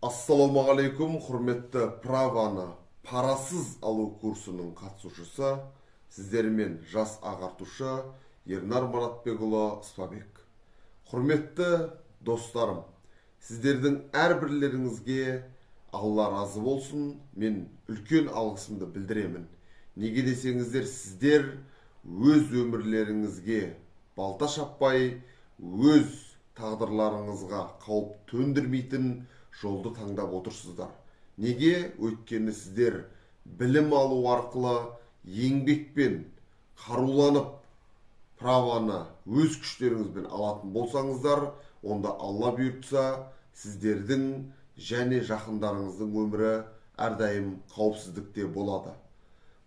Ассалаумағалейкум, құрметті праваны парасыз алу курсының қатысушысы, сіздермен жас ағартушы Ернар Маратбекұлы Спабек. Құрметті достарым, сіздердің әрбірлеріңізге Алла разы болсын, мен үлкен алғысымды білдіремін. Неге десеңіздер, сіздер өз өмірлеріңізге балта шаппай, өз тағдырларыңызға қауіп төндірмейтін жолды таңдап отырсыздар. Неге? Өйткені сіздер білім алу арқылы еңбекпен қаруланып праваны өз күштеріңізбен алатын болсаңыздар, онда Алла бұйыртса сіздердің және жақындарыңыздың өмірі әрдайым қауіпсіздікте болады.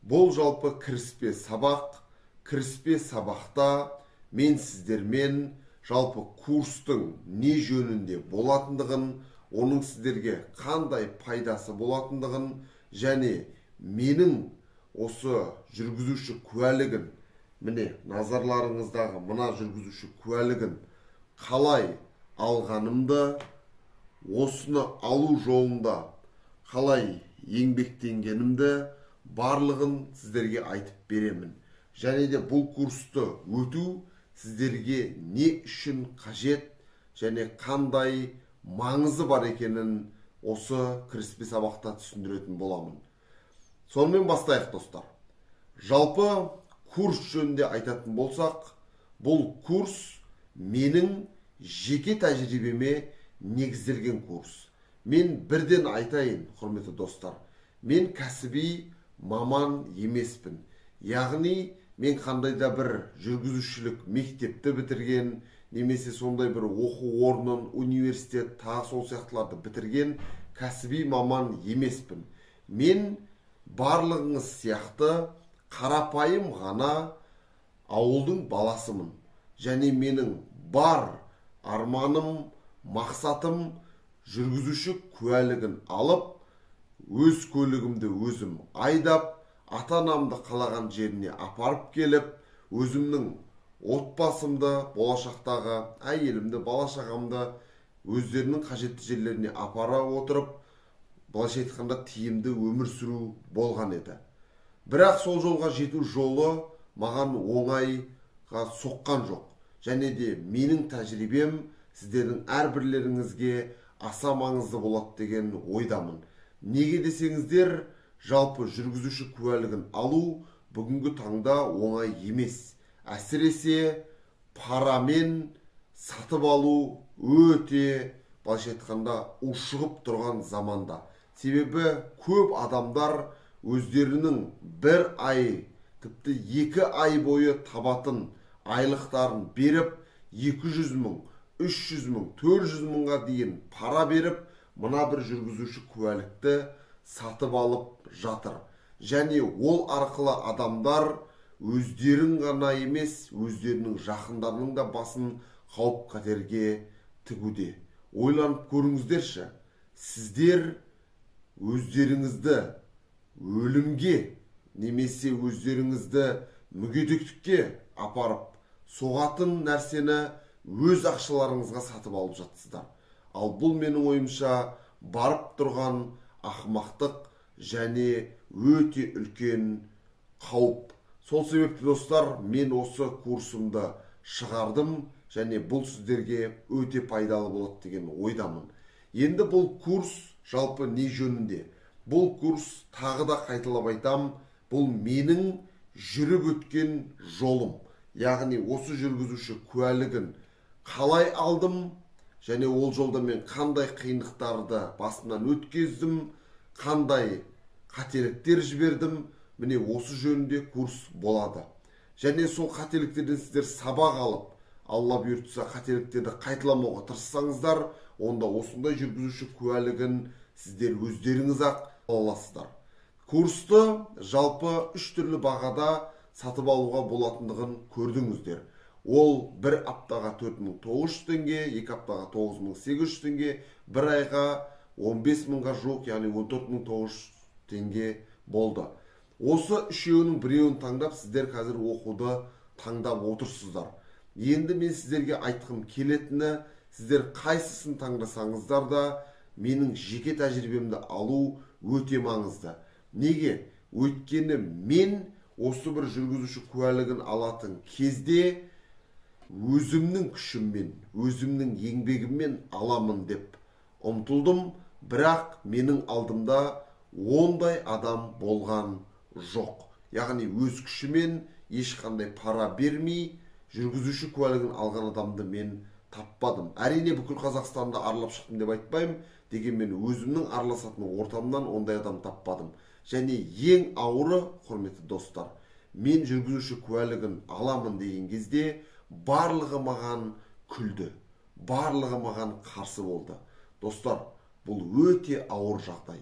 Бұл жалпы кіріспе сабақ. Кіріспе сабақта мен сіздермен жалпы курстың не жөнінде болатындығын, оның сіздерге қандай пайдасы болатындығын және менің осы жүргізуші куәлігін, міне назарларыңыздағы мына жүргізуші куәлігін қалай алғанымды, осыны алу жолында қалай еңбектенгенімді барлығын сіздерге айтып беремін. Және де бұл курсты өту сіздерге не үшін қажет және қандай маңызы бар екенін осы кіріспе сабақта түсіндіретін боламын. Сонымен бастайық, достар. Жалпы курс жөнінде айтатын болсақ, бұл курс менің жеке тәжірибеме негізделген курс. Мен бірден айтайын, құрметті достар, мен кәсіби маман емеспін. Яғни мен қандай да бір жүргізушілік мектепті бітірген, немесе сондай бір оқу орнын, университет, тағы сол сияқтыларды бітірген кәсіби маман емеспін. Мен барлығыңыз сияқты қарапайым ғана ауылдың баласымын. Және менің бар арманым, мақсатым жүргізуші куәлігін алып, өз көлігімді өзім айдап, ата-анамды қалаған жеріне апарып келіп, өзімнің отбасымды, болашақтағы әйелімді, бала-шағамды өздерінің қажетті жерлеріне апара отырып, былайша айтқанда тиімді өмір сүру болған еді. Бірақ сол жолға жету жолы маған оңайға соққан жоқ. Және де менің тәжірибем сіздердің әрбірлеріңізге аса маңызды болады деген ойдамын. Неге десеңіздер, жалпы жүргізуші куәлігін алу бүгінгі таңда оңай емес. Әсіресе парамен сатып алу өте, былайша айтқанда, ушығып тұрған заманда. Себебі көп адамдар өздерінің бір ай, тіпті 2 ай бойы табатын айлықтарын беріп, 200 мың, 300 мың, 400 мыңға дейін пара беріп, мына бір жүргізуші куәлікті сатып алып жатыр. Және ол арқылы адамдар өздерін ғана емес, өздерінің жақындарының да басын қауіп қатерге тігуде. Ойланып көріңіздерші, сіздер өздеріңізді өлімге немесе өздеріңізді мүгедектікке апарып соғатын нәрсені өз ақшаларыңызға сатып алып жатсыздар. Ал бұл менің ойымша барып тұрған ақымақтық және өте үлкен қауіп. Сол себепті, достар, мен осы курсымды шығардым және бұл сіздерге өте пайдалы болады деген ойдамын. Енді бұл курс жалпы не жөнінде? Бұл курс, тағы да қайталап айтам, бұл менің жүріп өткен жолым. Яғни осы жүргізуші куәлігін қалай алдым және ол жолда мен қандай қиындықтарды басымнан өткездім, қандай қателіктер жібердім, міне осы жөнінде курс болады. Және сол қателіктерден сіздер сабақ алып, Алла бұйыртса қателіктерді қайталамауға тырыссаңыздар, онда осындай жүргізуші куәлігін сіздер өздеріңіз-ақ ала аласыздар. Курсты жалпы 3 түрлі бағада сатып алуға болатындығын көрдіңіздер. Ол 1 аптаға 4900 теңге, 2 аптаға 9800 теңге, 1 айға 15 мыңға жоқ, яғни 14900 теңге болды. Осы үшеуінің біреуін таңдап, сіздер қазір оқуды таңдап отырсыздар. Енді мен сіздерге айтқым келетіні, сіздер қайсысын таңдасаңыздар да, менің жеке тәжірибемді алу өте маңызды. Неге? Өйткені мен осы бір жүргізуші куәлігін алатын кезде өзімнің күшіммен, өзімнің еңбегіммен аламын деп ұмтылдым, бірақ менің алдымда ондай адам болған жоқ. Яғни өз күшімен ешқандай пара бермей жүргізуші куәлігін алған адамды мен таппадым. Әрине бүкіл Қазақстанды аралап шықтым деп айтпаймын, дегенмен өзімнің араласатын ортамнан ондай адам таппадым. Және ең ауыры, құрметті достар, мен жүргізуші куәлігін аламын деген кезде барлығы маған күлді, барлығы маған қарсы болды. Достар, бұл өте ауыр жағдай.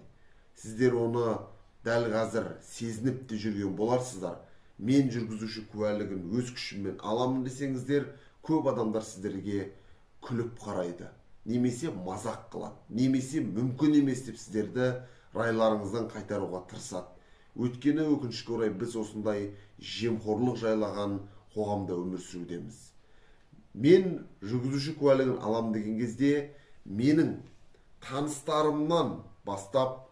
Сіздер оны дәл қазір сезініп те жүрген боларсыздар. Мен жүргізуші куәлігін өз күшіммен аламын десеңіздер, көп адамдар сіздерге күліп қарайды, немесе мазақ қылады, немесе мүмкін емес деп сіздерді райларыңыздан қайтаруға тырысады. Өйткені өкінішке орай біз осындай жемқорлық жайлаған қоғамда өмір сүрудеміз. Мен жүргізуші куәлігін алам деген кезде менің таныстарымнан бастап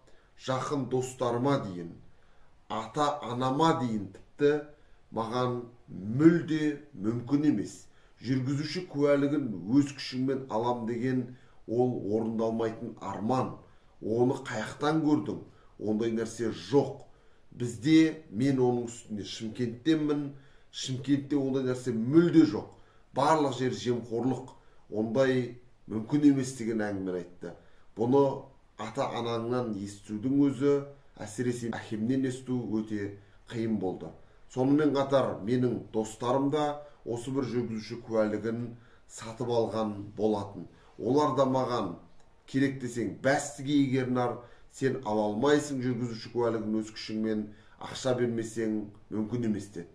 жақын достарыма дейін, ата-анама дейін тіпті маған мүлде мүмкін емес. Жүргізуші куәлігін өз күшіңмен алам деген ол орындалмайтын арман. Оны қаяқтан көрдің? Ондай нәрсе жоқ. Бізде, мен оның үстінде Шымкенттенмін, Шымкентте ондай нәрсе мүлде жоқ. Барлық жер жемқорлық, ондай мүмкін емес деген әңгіме айтты. Бұны ата-анаңнан естудің өзі, әсіресе әкемнен есту өте қиын болды. Сонымен қатар менің достарым да осы бір жүргізуші куәлігін сатып алған болатын. Олар да маған керек десең бәстіге егернар, сен ала алмайсың жүргізуші куәлігін өз күшіңмен, ақша бермесең мүмкін емес деді.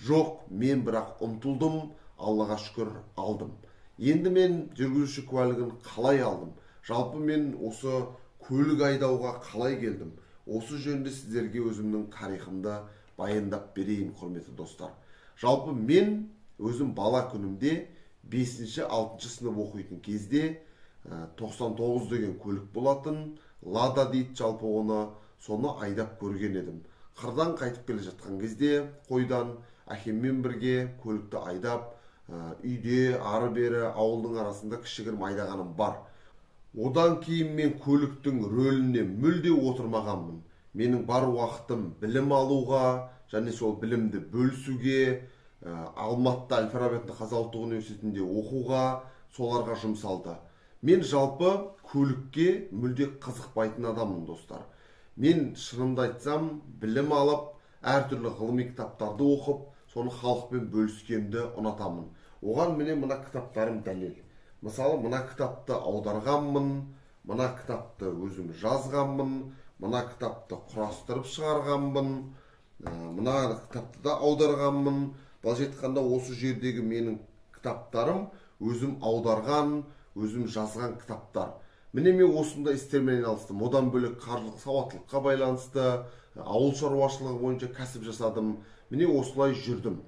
Жоқ, мен бірақ ұмтылдым, Аллаға шүкір алдым. Енді мен жүргізуші куәлігін қалай алдым? Жалпы мен осы көлік айдауға қалай келдім? Осы жөнінде сіздерге өзімнің тарихымды баяндап берейін, құрметті достар. Жалпы мен өзім бала күнімде 5-6 сынып оқитын кезде 99 деген көлік болатын, Лада дейді жалпы оны, соны айдап көрген едім. Қырдан қайтып келе жатқан кезде қойдан әкеммен бірге көлікті айдап, үйде ары-бері ауылдың арасында кішігірім айдағаным бар. Одан кейін мен көліктің рөліне мүлде отырмағанмын. Менің бар уақытым білім алуға, және сол білімді бөлісуге, Алматыда Әл-Фараби атындағы Қазақ ұлттық университетінде оқуға, соларға жұмсалды. Мен жалпы көлікке мүлде қызықпайтын адаммын, достар. Мен шынымды айтсам, білім алып, әртүрлі ғылыми кітаптарды оқып, соны халықпен бөліскенді ұнатамын. Оған міне мына кітаптарым дәлел. Мысалы, мына кітапты аударғанмын, мына кітапты өзім жазғанмын, мына кітапты құрастырып шығарғанмын, мына кітапты да аударғанмын. Былайша айтқанда осы жердегі менің кітаптарым өзім аударған, өзім жазған кітаптар. Міне мен осындай істермен айналыстым. Одан бөлек қаржылық сауаттылыққа байланысты, ауыл шаруашылығы бойынша кәсіп жасадым. Міне осылай жүрдім.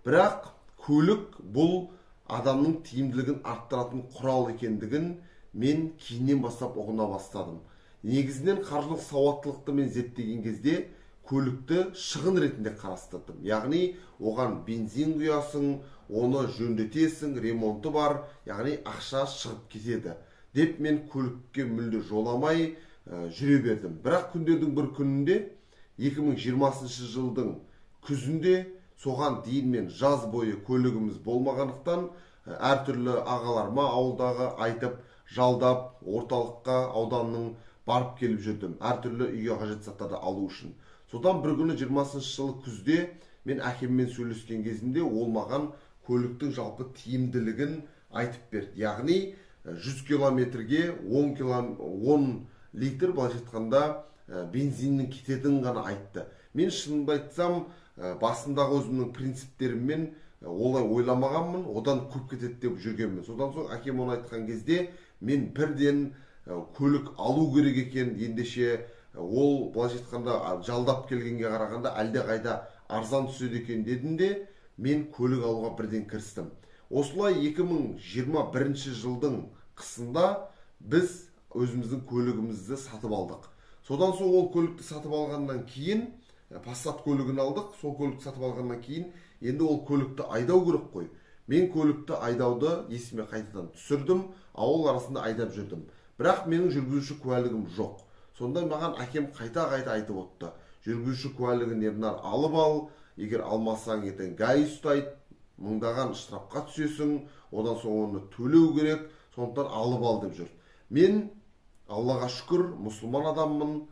Бірақ көлік бұл адамның тиімділігін арттыратын құрал екендігін мен кейіннен бастап ұғына бастадым. Негізінен қаржылық сауаттылықты мен зерттеген кезде көлікті шығын ретінде қарастырдым. Яғни оған бензин құясың, оны жөндетесің, ремонты бар, яғни ақша шығып кетеді деп мен көлікке мүлде жоламай жүре бердім. Бірақ күндердің бір күнінде 2020 жылдың күзінде соған дейін мен жаз бойы көлігіміз болмағандықтан әртүрлі ағаларыма ауылдағы айтып, жалдап, орталыққа, ауданның барып келіп жүрдім. Әртүрлі үйге қажет заттарды алу үшін. Содан бір күні 20 жылы күзде мен әкеммен сөйлескен кезінде ол маған көліктің жалпы тиімділігін айтып берді. Яғни 100 километрге 10 литр былайша айтқанда бензиннің кететінін ғана айтты. Мен шынымды айтсам, басындағы өзімнің принциптеріммен олай ойламағанмын, одан көп кетеді деп жүргенмін. Содан соң әкем оны айтқан кезде мен бірден көлік алу керек екен, ендеше ол былайша айтқанда жалдап келгенге қарағанда әлде қайда арзан түседі екен дедім де мен көлік алуға бірден кірістім. Осылай 2021 жылдың қысында біз өзіміздің көлігімізді сатып алдық. Содан соң ол көлікті сатып алғаннан кейін, Passat көлігін алдық. Сол көлікті сатып алғаннан кейін, енді ол көлікті айдау керек қой. Мен көлікті айдауды есіме қайтадан түсірдім, ауыл арасында айдап жүрдім. Бірақ менің жүргізуші куәлігім жоқ. Сонда маған әкем қайта-қайта айтып отты. Жүргізуші куәлігін Ернар алып ал, егер алмасаң ертең ГАИ ұстайды, мыңдаған штрафқа түсесің, одан соң оны төлеу керек, сондықтан алып ал деп жүр. Мен, Аллаға шүкір, мұсылман адаммын.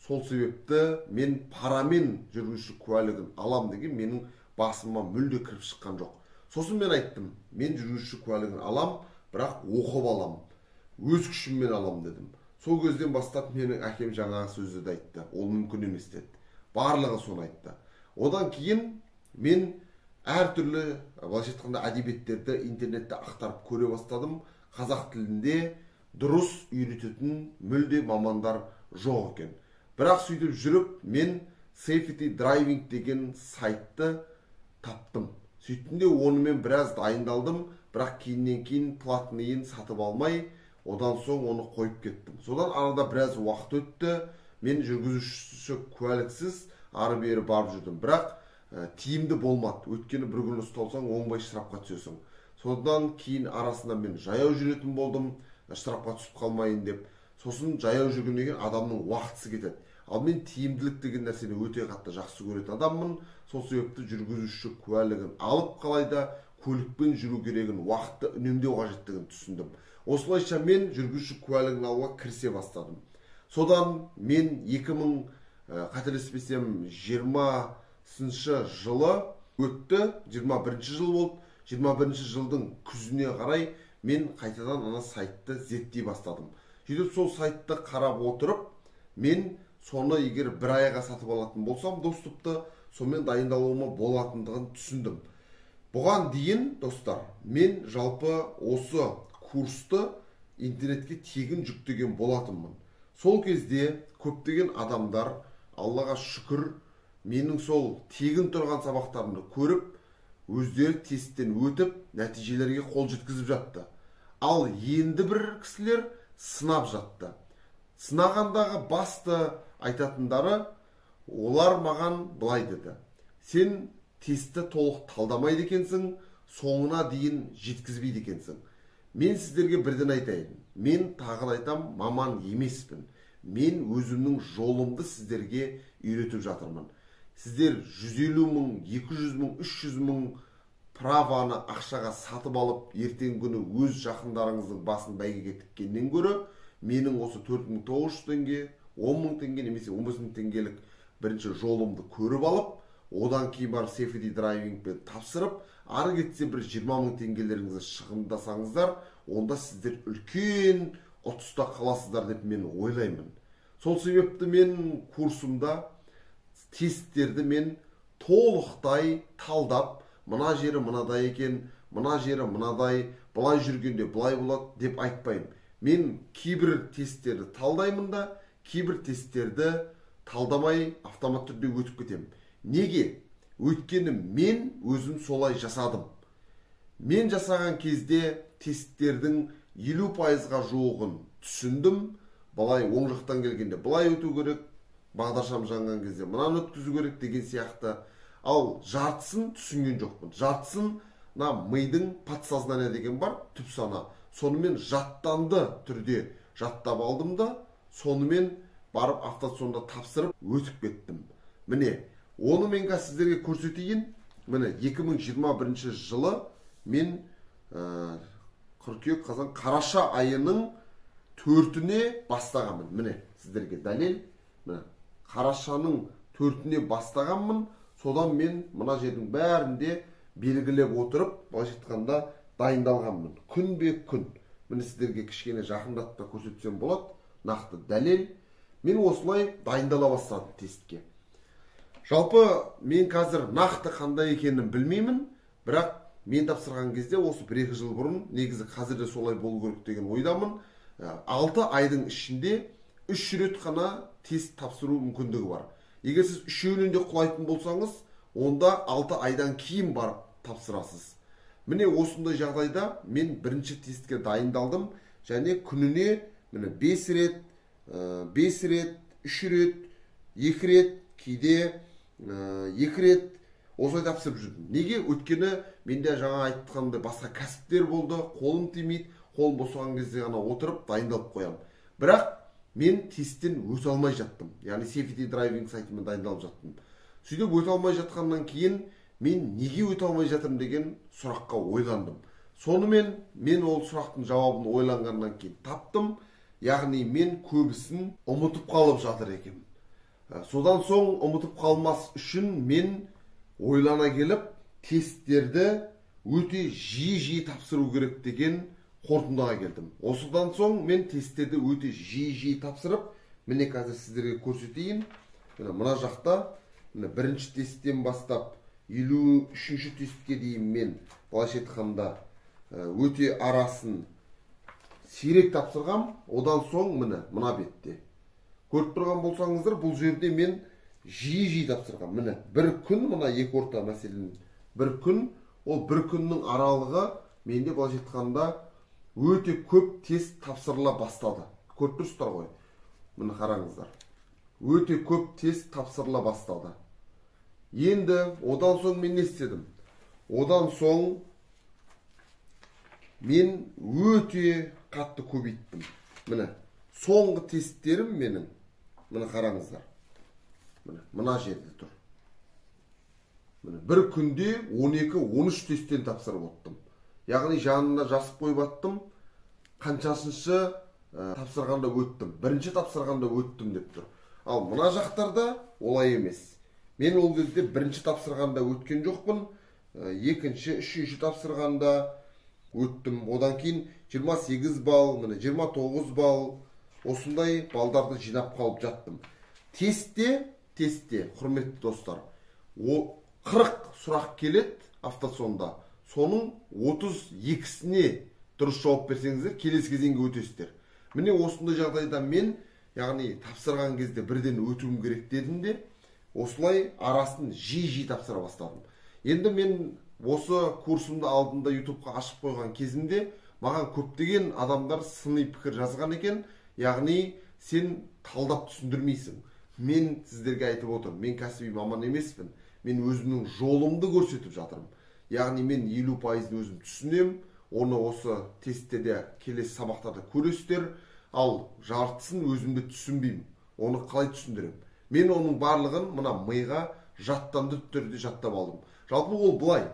Сол себепті мен парамен жүргізуші куәлігін алам деген менің басыма мүлде кіріп шыққан жоқ. Сосын мен айттым, мен жүргізуші куәлігін алам, бірақ оқып алам, өз күшіммен алам дедім. Сол кезден бастап менің әкем жаңағы сөзді айтты, ол мүмкін емес деді. Барлығы соны айтты. Одан кейін мен әртүрлі, былайша айтқанда, әдебиеттерді интернетте ақтарып көре бастадым. Қазақ тілінде дұрыс үйрететін мүлде мамандар жоқ екен. Бірақ сөйтіп жүріп, мен Safety Driving деген сайтты таптым. Сөйттінде онымен біраз дайындалдым, бірақ кейіннен кейін платныйын сатып алмай, одан соң оны қойып кеттім. Содан арада біраз уақыт өтті, мен жүргізуші куәліксіз ары бері барып жүрдім. Бірақ тиімді болмады. Өйткені бір күн ұсталсаң, оңбай штрафқа түсесің. Содан кейін арасында мен жаяу жүретін болдым, штрафқа түсіп қалмайын деп. Сосын жаяу жүргеннен адамның уақытысы кетеді. Ал мен тиімділік деген нәрсені өте қатты жақсы көретін адаммын. Сол себепті жүргізуші куәлігін алып қалайда көлікпен жүру керегін, уақытты үнемдеу қажеттігін түсіндім. Осылайша мен жүргізуші куәлігін алуға кірісе бастадым. Содан мен 2000 қателеспесем 20-шы жылы өтті, 21-ші жыл болды. 21-ші жылдың күзіне қарай мен қайтадан ана сайтты зерттей бастадым. Сөйтіп сол сайтты қарап отырып, мен соны егер бір айға сатып алатын болсам, доступты, сонымен дайындалуыма болатындығын түсіндім. Бұған дейін, достар, мен жалпы осы курсты интернетке тегін жүктеген болатынмын. Сол кезде көптеген адамдар, Аллаға шүкір, менің сол тегін тұрған сабақтарымды көріп, өздері тесттен өтіп, нәтижелерге қол жеткізіп жатты. Ал енді бір кісілер сынап жатты. Сынағандағы басты айтатындары, олар маған былай деді: сен тестті толық талдамайды екенсің, соңына дейін жеткізбейді екенсің. Мен сіздерге бірден айтайын, мен тағы айтам, маман емеспін. Мен өзімнің жолымды сіздерге үйретіп жатырмын. Сіздер 150 мың, 200 мың, 300 мың праваны ақшаға сатып алып, ертең күні өз жақындарыңыздың басын бәйгеге тіккеннен гөрі, менің осы 4900 теңге, 10.000 теңге немесе 15.000 теңгелік бірінші жолымды көріп алып, одан кейін барып Safety Drivingпен тапсырып, ары кетсе бір 20.000 теңгелеріңізді шығындасаңыздар, онда сіздер үлкен ұтыста қаласыздар деп мен ойлаймын. Сол себепті мен курсымда тесттерді мен толықтай талдап, мына жері мынадай екен, мына жері мынадай, былай жүргенде былай болады деп айтпаймын. Мен кейбір тесттерді талдаймын да, кейбір тесттерді талдамай автомат түрде өтіп кетемін. Неге? Өйткені мен өзім солай жасадым. Мен жасаған кезде тесттердің 50%-ға жуығын түсіндім. Былай оң жақтан келгенде былай өту керек, бағдаршам жанған кезде мынаны өткізу керек деген сияқты. Ал жартысын түсінген жоқпын. Жартысын мидың подсознание деген бар, түп сана. Сонымен жаттанды түрде жаттап алдым да, сонымен барып автосонда тапсырып өтіп кеттім. Міне, оны мен сіздерге көрсетейін. Міне, 2021 жылы мен қыркүйек, қазан, қараша айының 4-іне бастағанмын. Міне, сіздерге дәлел. Міне, қарашаның 4-іне бастағанмын. Содан мен мына жердің бәрінде белгілеп отырып, былайша айтқанда дайындалғанмын. Күн бе күн. Міне сіздерге кішкене жақындатып та көрсетсем болады. Нақты дәлел. Мен осылай дайындала бастадым тестке. Жалпы мен қазір нақты қандай екенін білмеймін, бірақ мен тапсырған кезде осы 1-2 жыл бұрын, негізі қазірде солай болу керек деген ойдамын. 6 айдың ішінде 3 рет қана тест тапсыру мүмкіндігі бар. Егер сіз үшеуінен де құлайтын болсаңыз, онда 6 айдан кейін барып тапсырасыз. Міне осындай жағдайда мен бірінші тестке дайындалдым, және күніне міне 5 рет, 5 рет, 3 рет, 2 рет, кейде 2 рет осылай тапсырып жүрдім. Неге? Өйткені менде жаңа айтқандай басқа кәсіптер болды, қолым тимейді, қолым босаған кезде ғана отырып дайындалып қоямын. Бірақ мен тесттен өте алмай жаттым. Яғни Safety Driving сайтымен дайындалып жаттым. Сөйтіп өте алмай жатқаннан кейін мен неге өте алмай жатырмын деген сұраққа ойландым. Сонымен мен ол сұрақтың жауабын ойланғаннан кейін таптым. Яғни мен көбісін ұмытып қалып жатыр екенмін. Содан соң ұмытып қалмас үшін мен ойлана келіп тесттерді өте жиі тапсыру керек деген қорытындыға келдім. Осыдан соң мен тесттерді өте жиі тапсырып, міне қазір сіздерге көрсетейін. Мына жақта бірінші тесттен бастап 53-ші тестке дейін мен былайша айтқанда өте арасын сирек тапсырғам. Одан соң мына бетте көріп тұрған болсаңыздар, бұл жерде мен жиі тапсырғам. Міне бір күн, мына екі орта мәселен бір күн, ол бір күннің аралығы менде былайша айтқанда өте көп тест тапсырыла бастады. Көріп тұрсыздар ғой. Міне қараңыздар. Өте көп тест тапсырыла бастады. Енді одан соң мен не істедім? Одан соң мен өте қатты көбейттім. Міне соңғы тесттерім менің. Міне қараңыздар. Мына жерде тұр. Бір күнде 12-13 тесттен тапсырып оттым. Яғни жанына жазып қойып аттым. Қаншасыншы тапсырғанда өттім. Бірінші тапсырғанда өттім деп тұр. Ал мына жақтарда олай емес. Мен ол кезде бірінші тапсырғанда өткен жоқпын. Екінші, үшінші тапсырғанда өттім. Одан кейін 28 балл, 29 балл, осындай балдарды жинап қалып жаттым. Тестте, құрметті достар, 40 сұрақ келеді автосонда. Соның 32-сіне дұрыс жауап берсеңіздер, келесі кезеңге өтесіздер. Міне осындай жағдайда мен, яғни тапсырған кезде бірден өтуім керек дедім де, осылай арасын жиі тапсыра бастадым. Енді мен осы курсымды алдында YouTube'қа ашып қойған кезімде маған көптеген адамдар сыни пікір жазған екен. Яғни сен талдап түсіндірмейсің. Мен сіздерге айтып отырмын, мен кәсіби маман емеспін. Мен өзімнің жолымды көрсетіп жатырмын. Яғни мен 50% өзім түсінем. Оны осы тесттерде келесі сабақтарда көресіздер. Ал жартысын өзімді түсінбеймін. Оны қалай түсіндірем? Мен оның барлығын мына миға жаттанды түрде жаттап алдым. Жалпы ол былай.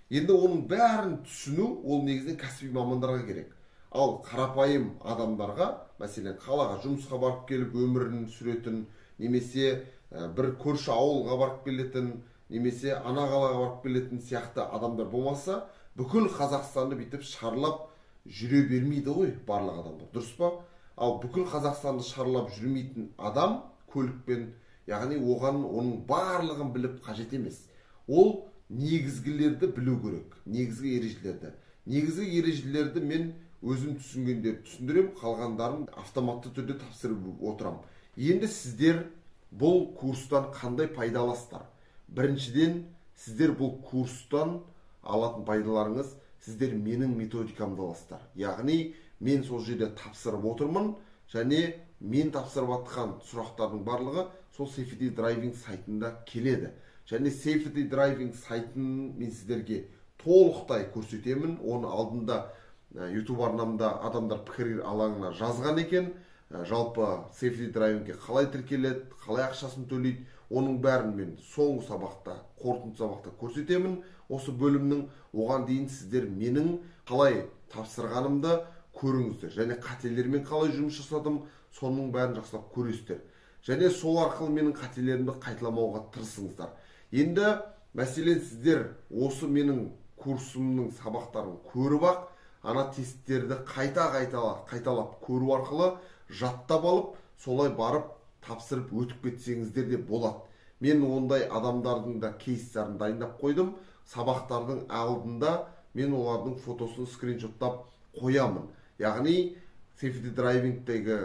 Енді оның бәрін түсіну ол негізінен кәсіби мамандарға керек. Ал қарапайым адамдарға, мәселен, қалаға жұмысқа барып келіп өмірін сүретін, немесе бір көрші ауылға барып келетін, немесе ана қалаға барып келетін сияқты адамдар болмаса, бүкіл Қазақстанды бүйтіп шарлап жүре бермейді ғой барлық адамдар, дұрыс па? Ал бүкіл Қазақстанды шарлап жүрмейтін адам көлікпен, яғни оған оның барлығын біліп қажет емес. Ол негізгілерді білу керек, негізгі ережелерді. Негізгі ережелерді мен өзім түсінгендер түсіндірем, қалғандарын автоматты түрде тапсырып отырам. Енді сіздер бұл курстан қандай пайда аласыздар? Біріншіден, сіздер бұл курстан алатын пайдаларыңыз, сіздер менің методикамды аласыздар. Яғни, мен сол жерде тапсырып отырмын, және мен тапсырып атқан сұрақтардың барлығы сол Safety Driving сайтында келеді. Және Safety Driving сайтын мен сіздерге толықтай көрсетемін. Оны алдында YouTube арнамда адамдар пікір алаңына жазған екен. Жалпы Safety Driving'ге қалай тіркеледі, қалай ақшасын төлейді, оның бәрін мен соңғы сабақта, қорытынды сабақта көрсетемін. Осы бөлімнің, оған дейін сіздер менің қалай тапсырғанымды көріңіздер. Және қателермен қалай жұмыс жасадым, соның бәрін жақсылап көресіздер. Және сол арқылы менің қателерімді қайталамауға тырысыңыздар. Енді мәселен сіздер осы менің курсымның сабақтарын көріп ақ, ана тесттерді қайталап көру арқылы жаттап алып, солай барып тапсырып өтіп кетсеңіздер де болады. Мен ондай адамдардың да кейстерін дайындап қойдым. Сабақтардың алдында мен олардың фотосын скриншоттап қоямын. Яғни Safety Driving'дегі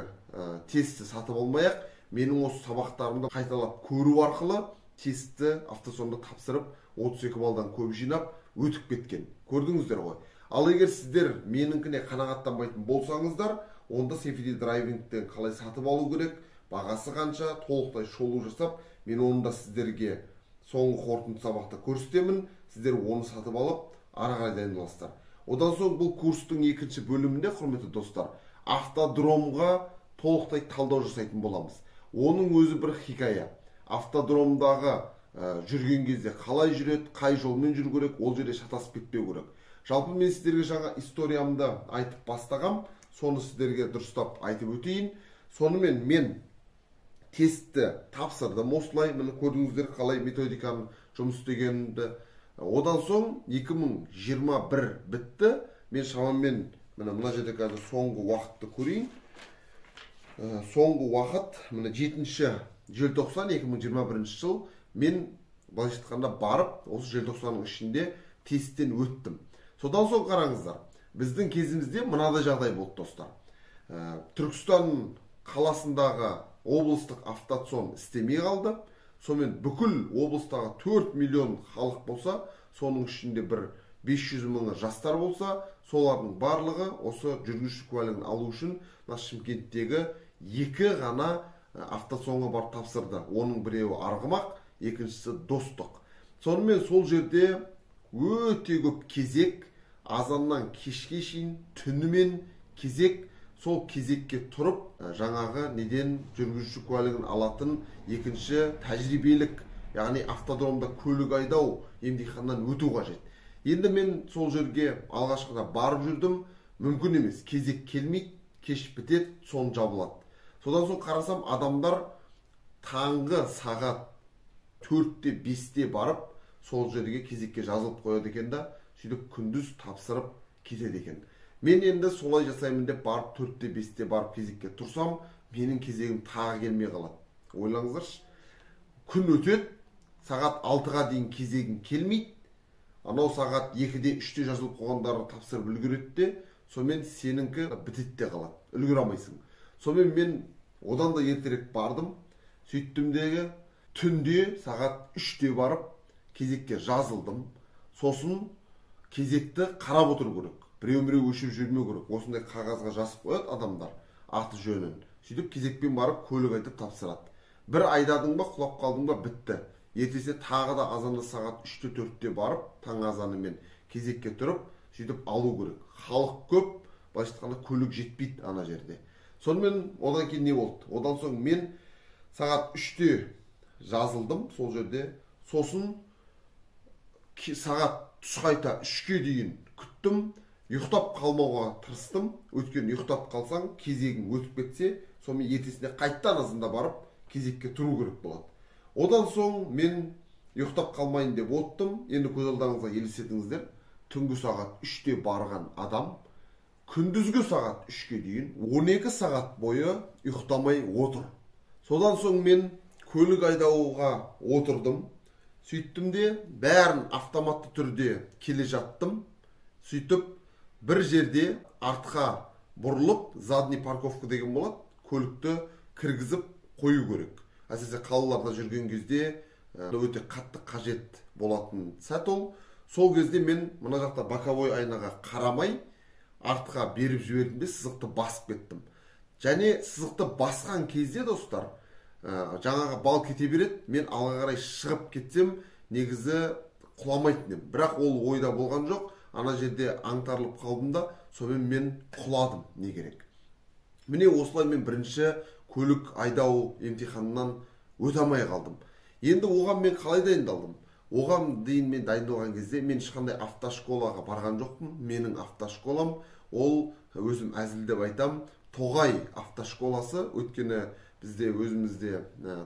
тестті сатып алмай-ақ, менің осы сабақтарымды қайталап көру арқылы тестті автосонда тапсырып 32 балдан көп жинап өтіп кеткен. Көрдіңіздер ғой. Ал егер сіздер меніңкіне қанағаттанбайтын болсаңыздар, онда safety драйвингтен қалай сатып алу керек, бағасы қанша, толықтай шолу жасап, мен оны да сіздерге соңғы қорытынды сабақта көрсетемін. Сіздер оны сатып алып, ары қарай дайындаласыздар. Одан соң бұл курстың екінші бөлімінде, құрметті достар, автодромға толықтай талдау жасайтын боламыз. Оның өзі бір хикая. Автодромдағы жүрген кезде қалай жүреді, қай жолмен жүру керек, ол жерде шатасып кетпеу керек. Жалпы мен сіздерге жаңа историямды айтып бастағам, соны сіздерге дұрыстап айтып өтейін. Сонымен мен тестті тапсырдым. Осылай, міне көрдіңіздер қалай методиканың жұмыс істегенімді. Одан соң 2021 бітті. Мен шамамен мына жерде қазір соңғы уақытты көрейін. Соңғы уақыт міне 7 желтоқсан 2021 жыл мен былайша айтқанда барып, осы желтоқсанның ішінде тесттен өттім. Содан соң қараңыздар, біздің кезімізде мынадай жағдай болды, достар. Түркістан қаласындағы облыстық автоцон істемей қалды. Сонымен бүкіл облыстағы 4 миллион халық болса, соның ішінде бір 500 мыңы жастар болса, солардың барлығы осы жүргізуші куәлігін алу үшін Шымкенттегі 2 ғана автоцонға барып тапсырды. Оның біреуі Арғымақ, екіншісі Достық. Сонымен сол жерде өте көп кезек, азаннан кешке шейін түнімен кезек, сол кезекке тұрып, жаңағы неден жүргізуші куәлігін алатын екінші тәжірибелік, яғни автодромда көлік айдау емтиханнан өту қажет. Енді мен сол жерге алғашқыда барып жүрдім, мүмкін емес, кезек келмейді, кеш бітеді, сон жабылады. Содан соң қарасам, адамдар таңғы сағат 4-те 5-те барып, сол жерге кезекке жазылып қояды екен да, сөйтіп күндіз тапсырып кетеді екен. Мен енді солай жасаймын деп барып 4-те 5-те барып кезекке тұрсам, менің кезегім тағы келмей қалады. Ойлаңыздаршы, күн өтеді, сағат 6-ға дейін кезегім келмейді. Анау сағат 2-де 3-те жазылып қойғандарды тапсырып үлгереді де, сонымен сеніңкі бітеді де қалады, үлгере алмайсың. Сонымен мен одан да ертерек бардым, сөйттімдегі түнде сағат 3-те барып кезекке жазылдым. Сосын кезекті қарап отыру керек. Біреу өшіп жүрмеу керек. Осындай қағазға жазып қояды адамдар аты жөнін. Сөйтіп кезекпен барып көлік айтып тапсырады. Бір айдадың ба, құлап қалдың ба, бітті. Ертесі тағы да азанда сағат 3-те 4-те барып, таң азанымен кезекке тұрып, сөйтіп алу керек. Халық көп, былайша айтқанда көлік жетпейді ана жерде. Сонымен одан кейін не болды? Одан соң мен сағат 3-те жазылдым сол жерде. Сосын сағат түс қайта 3-ке дейін күттім. Ұйықтап қалмауға тырыстым. Өйткені ұйықтап қалсаң, кезегің өтіп кетсе, сонымен ертесіне қайттан азында барып кезекке тұру керек болады. Одан соң мен ұйықтап қалмайын деп оттым. Енді көз алдарыңызға елестетіңіздер. Түнгі сағат 3-те барған адам күндізгі сағат 3-ке дейін 12 сағат бойы ұйықтамай отыр. Содан соң мен көлік айдауға отырдым. Сөйттім де бәрін автоматты түрде келе жаттым. Сөйтіп бір жерде артқа бұрылып, задний парковка деген болады, көлікті кіргізіп қою керек. Әсіресе қалаларда жүрген кезде өте қатты қажет болатын сәт ол. Сол кезде мен мына жақта боковой айнаға қарамай артқа беріп жібердім де сызықты басып кеттім. Және сызықты басқан кезде, достар, жаңағы бал кете береді, мен алға қарай шығып кетсем, негізі құламайтын едім. Бірақ ол ойда болған жоқ. Ана жерде аңтарылып қалдым да, сонымен мен құладым, не керек. Міне осылай мен бірінші көлік айдау емтиханынан өте алмай қалдым. Енді оған мен қалай дайындалдым? Оған дейін мен дайындалған кезде мен ешқандай автошколаға барған жоқпын. Менің автошколам ол, өзім әзілдеп айтам, Тоғай автошколасы. Өйткені бізде өзімізде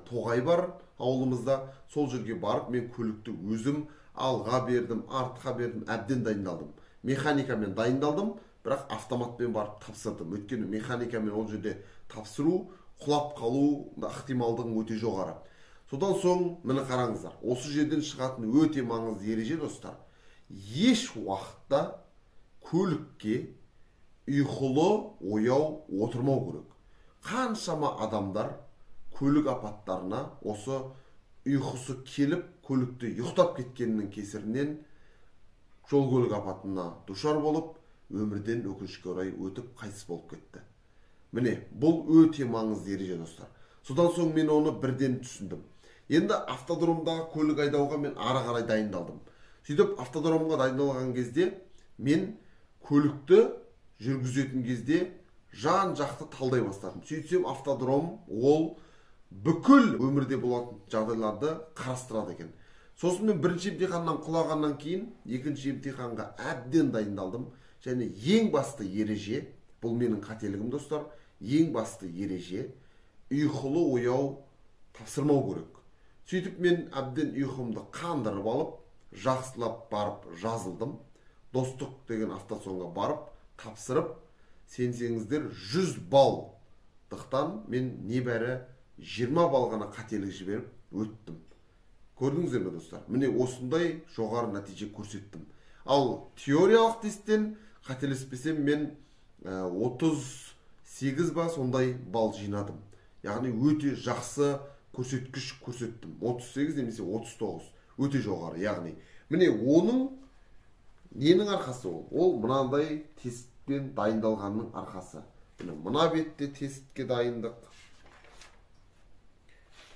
Тоғай бар ауылымызда. Сол жерге барып мен көлікті өзім алға бердім, артқа бердім, әбден дайындалдым. Механикамен дайындалдым, бірақ автоматпен барып тапсырдым. Өйткені механикамен ол жерде тапсыру, құлап қалу ықтималдығы өте жоғары. Содан соң, міне қараңыздар, осы жерден шығатын өте маңызды ереже, достар. Еш уақытта көлікке ұйқылы, ояу отырмау керек. Қаншама адамдар көлік апаттарына осы ұйқысы келіп, көлікті ұйықтап кеткенінің кесірінен жол көлік апатына душар болып, өмірден өкінішке орай өтіп қайтыс болып кетті. Міне, бұл өте маңызды ереже достар. Содан соң мен оны бірден түсіндім. Енді автодромдағы көлік айдауға мен ары қарай дайындалдым. Сөйтіп автодромға дайындалған кезде мен көлікті жүргізетін кезде жан-жақты талдай бастадым. Сөйтсем автодром ол бүкіл өмірде болатын жағдайларды қарастырады екен. Сосын мен бірінші емтиханнан құлағаннан кейін екінші емтиханға әбден дайындалдым. Және ең басты ереже, бұл менің қателігім достар, ең басты ереже ұйқылы ояу тапсырмау керек. Сөйтіп мен әбден ұйқымды қандырып алып, жақсылап барып жазылдым. Достық деген автосонға барып, тапсырып, сенсеңіздер 100 балдықтан мен небәрі 20 бал ғана қателік жіберіп өттім. Көрдіңіздер ме достар? Міне осындай жоғары нәтиже көрсеттім. Ал теориялық тесттен қателеспесем мен 38 ба сондай бал жинадым. Яғни өте жақсы көрсеткіш көрсеттім. 38 немесе 39 өте жоғары. Яғни міне оның ненің арқасы ол? Ол мынандай тестпен дайындалғанның арқасы. Мына бетте тестке дайындық.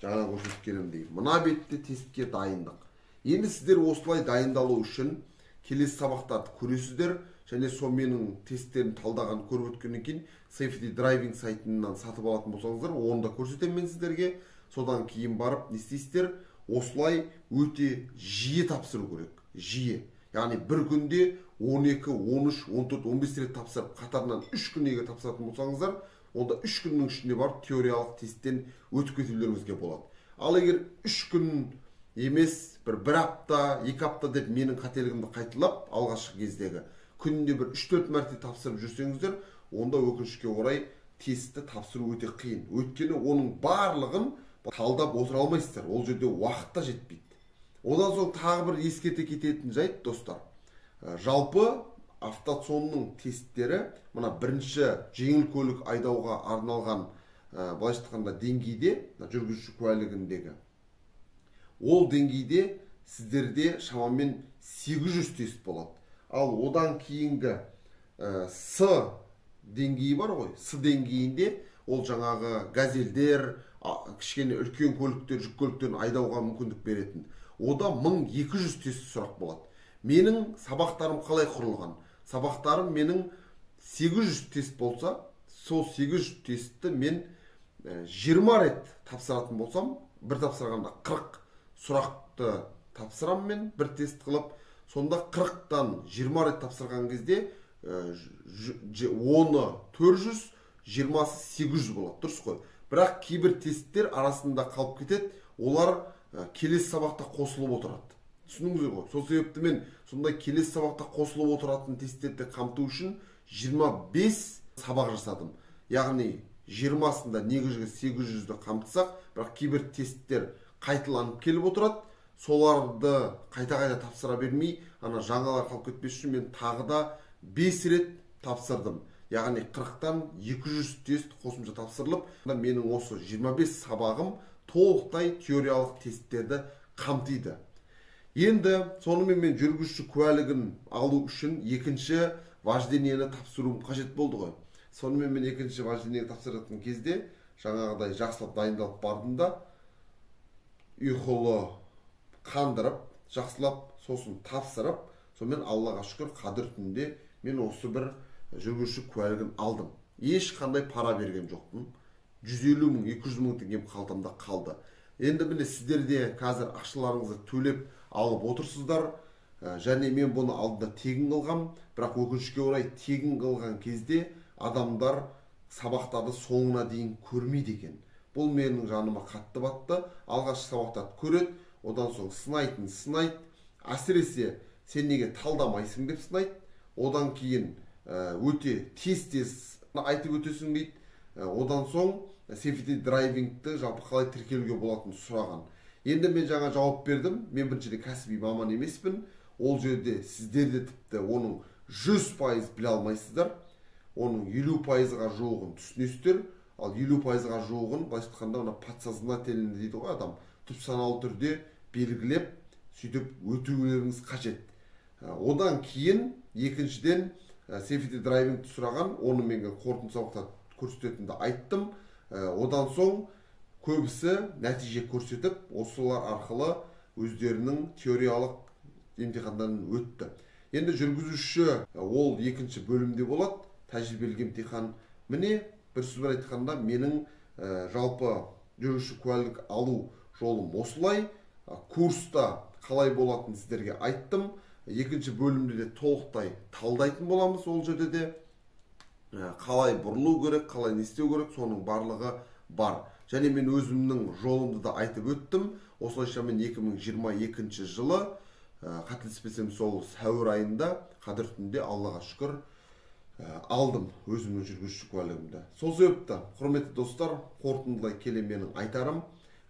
Жаңа көрсеткенімдей. Мына бетте тестке дайындық. Енді сіздер осылай дайындалу үшін келесі сабақтарды көресіздер. Және сол менің тесттерін талдаған көріп өткеннен кейін Safety Driving сайтынан сатып алатын болсаңыздар, оны да көрсетемін мен сіздерге. Содан кейін барып не істейсіздер? Осылай өте жиі тапсыру керек. Жиі. Яғни бір күнде 12, 13, 14, 15 рет тапсырып, қатарынан 3 күнге тапсыратын болсаңыздар, онда 3 күннің ішінде барып теориялық тесттен өтіп кетулеріңізге болады. Ал егер 3 күн емес, бір апта, 2 апта деп менің қателігімді қайталап, алғашқы кездегі күнінде бір 3-4 мәрте тапсырып жүрсеңіздер, онда өкінішке орай тестті тапсыру өте қиын. Өйткені оның барлығын талдап отыра алмайсыздар. Ол жерде уақыт та жетпейді. Одан соң тағы бір ескерте кететін жайт достар. Жалпы автосонның тесттері мына бірінші жеңіл көлік айдауға арналған былайша айтқанда деңгейде, жүргізуші куәлігіндегі ол деңгейде сіздерде шамамен 800 тест болады. Ал одан кейінгі С деңгейі бар ғой, С деңгейінде ол жаңағы газельдер, кішкене үлкен көліктер, жүк көліктерін айдауға мүмкіндік беретін. Ода 1200 тест сұрақ болады. Менің сабақтарым қалай құрылған? Сабақтарым менің 800 тест болса, сол 800 тестті мен 20 рет тапсыратын болсам, бір тапсырғанда 40 сұрақты тапсырам мен, бір тест қылып, сонда 40-тан 20 рет тапсырған кезде 10-ы 400, 20-сы 800 болады, дұрыс қой. Бірақ кейбір тесттер арасында қалып кетеді, олар келесі сабақта қосылып отырады. Түсініңіздер ғой. Сол себепті мен сондай келесі сабақта қосылып отыратын тесттерді қамту үшін 25 сабақ жасадым. Яғни 20-сында негізгі 800-ді қамтысақ, бірақ кейбір тесттер қайталанып келіп отырады. Соларды қайта-қайта тапсыра бермей, ана жаңалар қалып кетпес үшін мен тағы да 5 рет тапсырдым. Яғни 40-тан 200 тест қосымша тапсырылып, менің осы 25 сабағым толықтай теориялық тесттерді қамтиды. Енді сонымен мен жүргізуші куәлігін алу үшін екінші вождениені тапсыруым қажет болды ғой. Сонымен мен екінші вождениені тапсыратын кезде жаңағыдай жақсылап дайындалып бардым да, ұйқылы қандырып, жақсылап сосын тапсырып, сонымен Аллаға шүкір қадір түнде мен осы бір жүргізуші куәлігін алдым. Ешқандай пара берген жоқпын. 150 мың, 200 мың теңгем қалтамда қалды. Енді міне сіздерде қазір ақшаларыңызды төлеп алып отырсыздар. Және мен бұны алдында тегін қылғам, бірақ өкінішке орай тегін қылған кезде адамдар сабақтарды соңына дейін көрмейді екен. Бұл менің жаныма қатты батты. Алғашқы сабақтарды көреді, одан соң сынайды. Әсіресе сен неге талдамайсың деп сынайды. Одан кейін өте тез айтып өтесің дейді. Одан соң Safety Driving'ті жалпы қалай тіркелуге болатынын сұраған. Енді мен жаңа жауап бердім. Мен біріншіде кәсіби маман емеспін. Ол жерде сіздерде тіпті оның 100% біле алмайсыздар. Оның 50%-ға жуығын түсінесіздер. Ал 50%-ға жуығын, былайша айтқанда, подсознательный дейді ғой адам, түпсаналы түрде белгілеп, сөйтіп өтулеріңіз қажет. Одан кейін екіншіден Safety Driving'ті сұраған, оны мен қорытынды сабақта көрсететінді айттым. Одан соң көбісі нәтиже көрсетіп, осылар арқылы өздерінің теориялық емтихандарын өтті. Енді жүргізуші ол екінші бөлімде болады, тәжірибелік емтихан. Міне, бір сөзбен айтқанда, менің жалпы жүргізуші куәлік алу жолым осылай. Курста қалай болатынын сіздерге айттым. Екінші бөлімде де толықтай талдайтын боламыз. Ол жерде де қалай бұрылу керек, қалай не істеу керек, соның барлығы бар. Және мен өзімнің жолымды да айтып өттім. Осылайша мен 2022 жылы, қателеспесем сол сәуір айында, қадір түнде, Аллаға шүкір, алдым өзімнің жүргізуші куәлігімді. Сол себепті, құрметті достар, қорытындылай келе менің айтарым,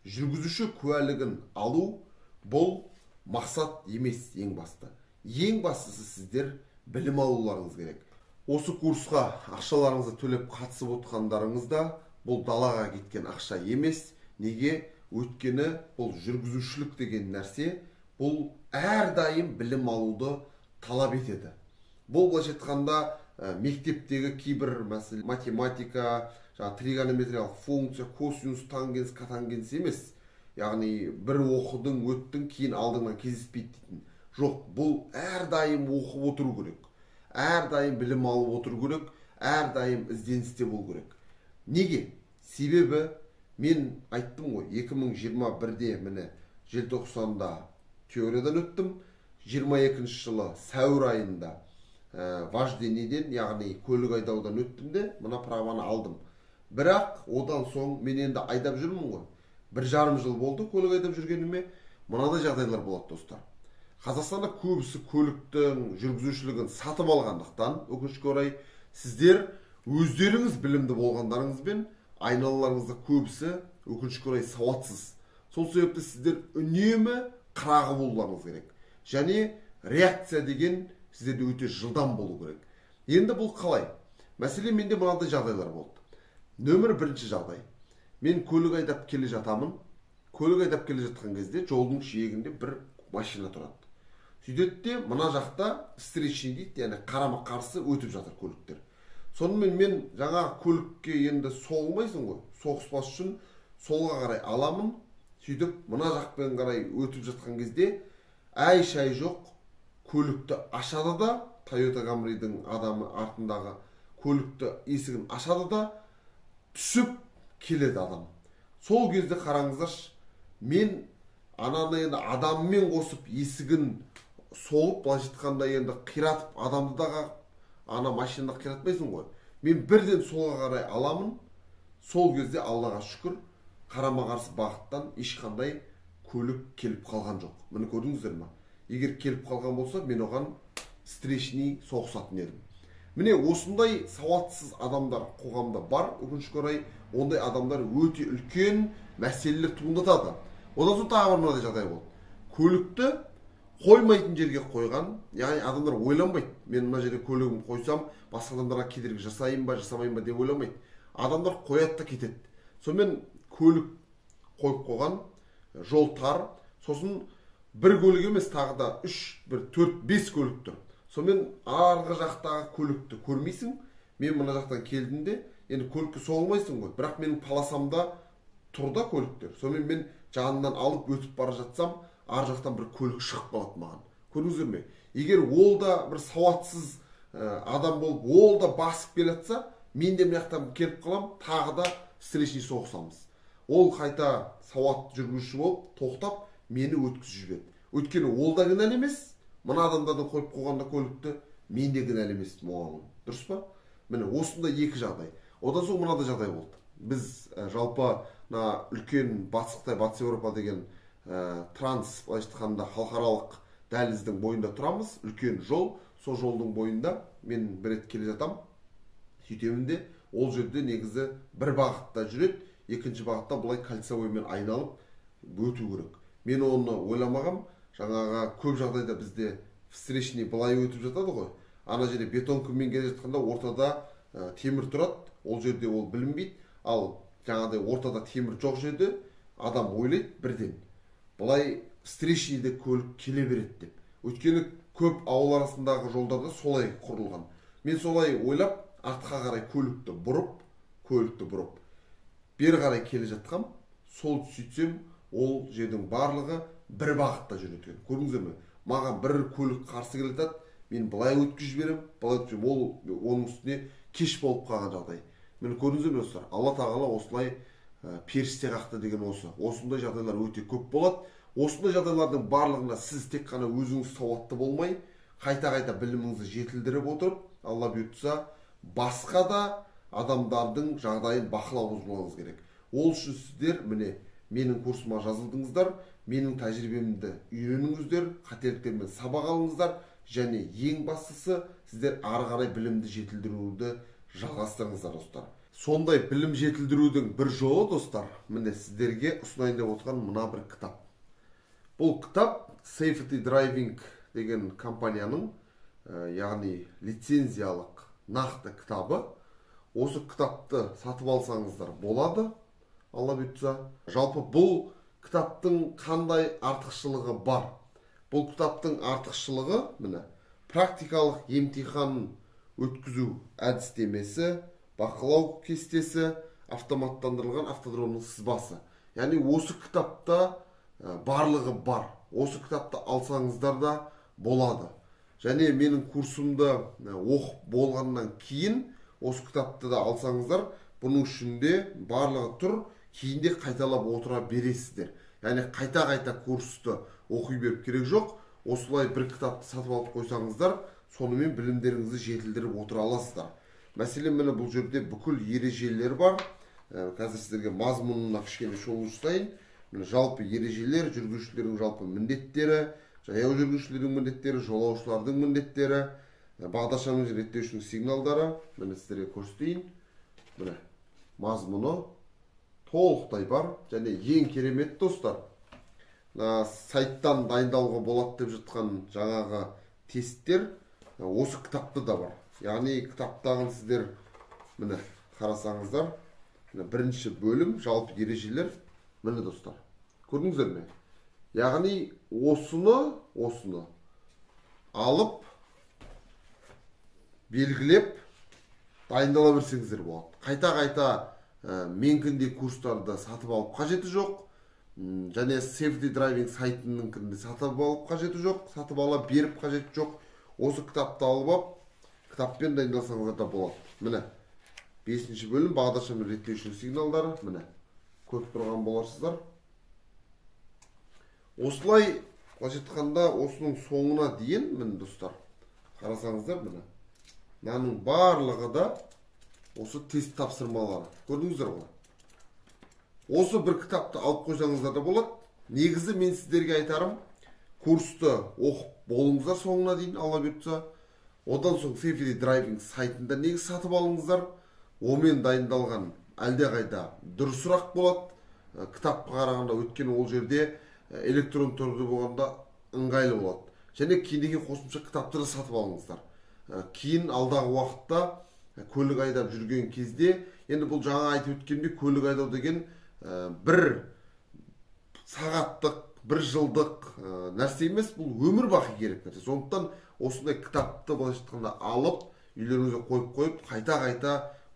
жүргізуші куәлігін алу бұл мақсат емес ең басты. Ең бастысы сіздер білім алуларыңыз керек. Осы курсқа ақшаларыңызды төлеп қатысып отқандарыңызда бұл далаға кеткен ақша емес. Неге? Өйткені бұл жүргізушілік деген нәрсе, бұл әрдайым білім алуды талап етеді. Бұл былайша айтқанда мектептегі кейбір мәселе математика, тригонометриялық функция, косинус, тангенс, котангенс емес. Яғни бір оқыдың, өттің, кейін алдыңнан кездеспейді дейтін. Жоқ, бұл әрдайым оқып отыру керек. Әрдайым білім алып отыру керек, әрдайым ізденісте болу керек. Неге? Себебі мен айттым ғой, 2021-де міне желтоқсанда теориядан өттім, 22 жылы сәуір айында вождениеден, яғни көлік айдаудан өттім де, мына праваны алдым. Бірақ одан соң мен енді айдап жүрмін ғой. 1,5 жыл болды көлік айдап жүргеніме. Мынадай жағдайлар болады, достар. Қазақстанда көбісі көліктің жүргізушілігін сатып алғандықтан, өкінішке орай, сіздер өздеріңіз білімді болғандарыңызбен айналаларыңызда көбісі өкінішке орай сауатсыз. Сол себепті сіздер үнемі қырағы болуларыңыз керек. Және реакция деген сіздерде өте жылдам болу керек. Енді бұл қалай? Мәселе менде мынадай жағдайлар болды. Нөмір бірінші жағдай. Мен көлік айдап келе жатамын. Көлік айдап келе жатқан кезде жолдың шиегінде бір машина тұрады. Сөйтеді, мына жақта встречный дейді, яғни қарама қарсы өтіп жатыр көліктер. Сонымен мен жаңа көлікке енді соғылмайсың ғой. Соғыспас үшін солға қарай аламын. Сөйтіп, мына жақпен қарай өтіп жатқан кезде әй-шай жоқ, көлікті ашады да, Toyota Camry'дің адамы артындағы көлікті есігін ашады да, түсіп келеді адам. Сол кезде қараңыздаршы, мен ананы енді адаммен қосып есігін соғып, былай айтқанда енді қиратып, адамды дағы ана машинада қиратпайсың ғой. Мен бірден солға қарай аламын. Сол кезде Аллаға шүкір, қарама қарсы бағыттан ешқандай көлік келіп қалған жоқ. Міне көрдіңіздер ме? Егер келіп қалған болса, мен оған встречный соғысатын едім. Міне осындай сауатсыз адамдар қоғамда бар. Өкінішке орай, ондай адамдар өте үлкен мәселелер туындатады. Одан соң тағы бір мынадай жағдай болды. Көлікті қоймайтын жерге қойған, яғни адамдар ойланбайды. Мен мына жерге көлігімді қойсам, басқа адамдарға кедергі жасайын ба, жасамайын ба деп ойламайды. Адамдар қояды да кетеді. Сонымен көлік қойып қойған, жол тар, сосын бір көлік емес, тағы да 4-5 көлік тұр. Сонымен арғы жақтағы көлікті көрмейсің. Мен мына жақтан келдім де, енді көлікке соғылмайсың ғой. Бірақ менің паласамда тұрда көліктер. Сонымен мен жанынан алып өтіп бара жатсам, ар жақтан бір көлік шығып қалады маған. Көрдіңіздер ме? Егер ол да бір сауатсыз адам болып, ол да басып келе жатса, мен де мына жақтан келіп қалам, тағы да встречный соғысамыз. Ол қайта сауат жүргізуші болып тоқтап, мені өткізіп жіберді. Өйткені ол да кінәлі емес, мына адамдардың қойып қойғанда көлікті, мен де кінәлі емеспін оған. Дұрыс па? Міне осындай екі жағдай. Одан соң мынадай жағдай болды. Біз жалпы үлкен Батыс Қытай, Батыс Еуропа деген транс, былай айтқанда халықаралық дәліздің бойында тұрамыз. Үлкен жол, сол жолдың бойында мен бір рет келе жатам. Сөйтемін де, ол жерде негізі бір бағытта жүреді, екінші бағытта бұлай кольцевоймен айналып өту керек. Мен оны ойламағам. Жаңаға көп жағдайда бізде встречный былай өтіп жатады ғой. Ана жерде бетонкамен келе жатқанда ортада темір тұрады. Ол жерде ол білінбейді. Ал жаңағыдай ортада темір жоқ жерде адам ойлайды бірден. Былай встречныйде көлік келе береді деп. Өйткені көп ауыл арасындағы жолдарда солай құрылған. Мен солай ойлап, артқа қарай көлікті бұрып, көлікті бұрып бері қарай келе жатқам, сол сөйтсем, ол жердің барлығы бір бағытта жүреді екен. Көрдіңіздер ме? Маған бір көлік қарсы келе жатады, мен былай өткізіп жіберемін, былай өткізіп, оның үстіне кеш болып қалған жағдай. Мені көрдіңіздер ме достар? Алла тағала осылай періште қақты деген осы. Осындай жағдайлар өте көп болады. Осындай жағдайлардың барлығына сіз тек қана өзіңіз сауатты болмай, қайта-қайта біліміңізді жетілдіріп отырып, Алла бұйыртса, басқа да адамдардың жағдайын бақылап отыруыңыз керек. Ол үшін сіздер міне менің курсыма жазылдыңыздар, менің тәжірибемді үйреніңіздер, қателіктермен сабақ алыңыздар, және ең бастысы сіздер ары қарай білімді жетілдіруді жалғастырыңыздар достар. Сондай білім жетілдірудің бір жолы достар, міне сіздерге ұсынайын деп отырған мына бір кітап. Бұл кітап Safety Driving деген компанияның, яғни лицензиялық нақты кітабы. Осы кітапты сатып алсаңыздар болады, Алла бұйыртса. Жалпы бұл кітаптың қандай артықшылығы бар? Бұл кітаптың артықшылығы міне практикалық емтихан өткізу әдістемесі, бақылау кестесі, автоматтандырылған автодромның сызбасы. Яғни осы кітапта барлығы бар. Осы кітапты алсаңыздар да болады. Және менің курсымды оқып болғаннан кейін осы кітапты да алсаңыздар, бұның ішінде барлығы тұр, кейінде қайталап отыра бересіздер. Яғни қайта-қайта курсты оқи беріп керек жоқ. Осылай бір кітапты сатып алып қойсаңыздар, сонымен білімдеріңізді жетілдіріп отыра аласыздар. Мәселен, міне бұл жерде бүкіл ережелер бар. Қазір сіздерге мазмұнына кішкене шолу жасайын. Жалпы ережелер, жүргізушілердің жалпы міндеттері, жаяу жүргізушілердің міндеттері, жолаушылардың міндеттері, бағдаршамның реттеушінің сигналдары. Міне сіздерге көрсетейін. Міне мазмұны толықтай бар. Және ең керемет достар, сайттан дайындауға болады деп жатқан жаңағы тесттер осы кітапта да бар. Яғни кітаптағын сіздер міне қарасаңыздар, бірінші бөлім жалпы ережелер. Міне достар, көрдіңіздер ме? Яғни осыны алып, белгілеп, дайындала берсеңіздер болады. Қайта-қайта менкіндей курстарды сатып алып қажеті жоқ. Және Safety Driving сайтының кінде сатып алып қажеті жоқ. Сатып ала беріп қажеті жоқ. Осы кітапты алып, кітаппен дайындалсаңыздар да болады. Міне, 5-ші бөлім бағдаршамның реттеушінің сигналдары. Міне, көріп тұрған боларсыздар. Осылай қажетқанда осының соңына дейін, міне достар, қарасаңыздар, міне, мынаның барлығы да осы тест тапсырмалары. Көрдіңіздер ғой? Осы бір кітапты алып қойсаңыздар да болады. Негізі мен сіздерге айтарым, курсты оқып болыңыздар соңына дейін, Алла бұйыртса. Одан соң Safety Driving сайтында негіз сатып алыңыздар. Омен дайындалған әлдеқайда дұрысырақ болады. Кітапқа қарағанда, өткен ол жерде электрон түрде болғанда ыңғайлы болады. Және кейінгі қосымша кітаптарды сатып алыңыздар. Кейін алдағы уақытта көлік айдап жүрген кезде, енді бұл жаңа айтып өткенде көлік айдау деген бір сағаттық, бір жылдық нәрсе емес, бұл өмір бақи керек нәрсе. Сондықтан осындай кітапты былайша айтқанда алып, үйлеріңізге қойып, қайта-қайта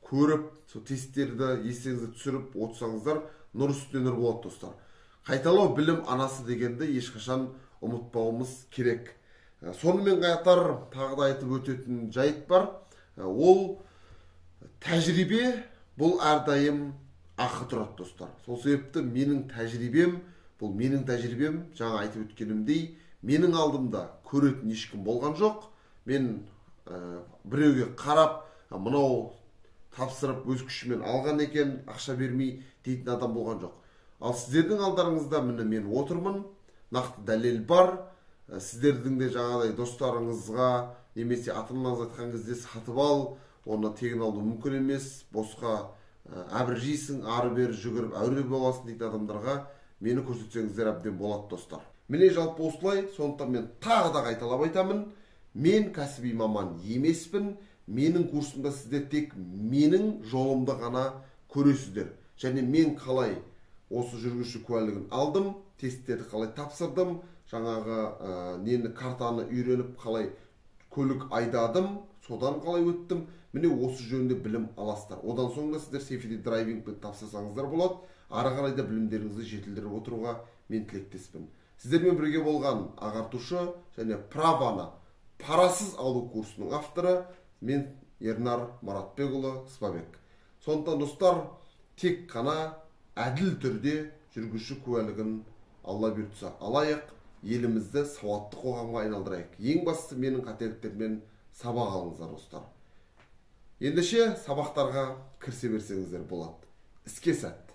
көріп, сол тесттерді есіңізге түсіріп отырсаңыздар, нұр үстіне нұр болады достар. Қайталау білім анасы дегенді ешқашан ұмытпауымыз керек. Сонымен қатар тағы да айтып өтетін жайт бар. Ол тәжірибе, бұл әрдайым ақы тұрады достар. Сол себепті менің тәжірибем, бұл менің тәжірибем, жаңа айтып өткенімдей, менің алдымда көретін ешкім болған жоқ. Мен біреуге қарап, мынау тапсырып өз күшімен алған екен, ақша бермей дейтін адам болған жоқ. Ал сіздердің алдарыңызда міне мен отырмын, нақты дәлел бар. Сіздердің де жаңағыдай достарыңызға немесе ата-анаңыз айтқан кезде сатып ал, оны тегін алу мүмкін емес, босқа әбір жейсің, ары бері жүгіріп әуре боласың дейтін адамдарға мені көрсетсеңіздер әбден болады достар. Міне жалпы осылай, сондықтан мен тағы да қайталап айтамын, мен кәсіби маман емеспін. Менің курсымда сіздер тек менің жолымды ғана көресіздер. Және мен қалай осы жүргізуші куәлігін алдым, тесттерді қалай тапсырдым, жаңағы картаны үйреніп қалай көлік айдадым, содан қалай өттім. міне осы жөнінде білім аласыздар. Одан соң да сіздер сейфиди драйвингпен тапсырсаңыздар болады. Ары қарай да білімдеріңізді жетілдіріп отыруға мен тілектеспін. Сіздермен бірге болған ағартушы және праваны парасыз алу курсының авторы мен Ернар Маратбекұлы Сыпабек. Сондықтан достар, тек қана әділ түрде жүргізуші куәлігін Алла бұйыртса алайық, елімізді сауатты қоғамға айналдырайық. Ең бастысы менің қателіктерімнен сабақ алыңыздар достар. Ендеше сабақтарға кірісе берсеңіздер болады. Іске сәт.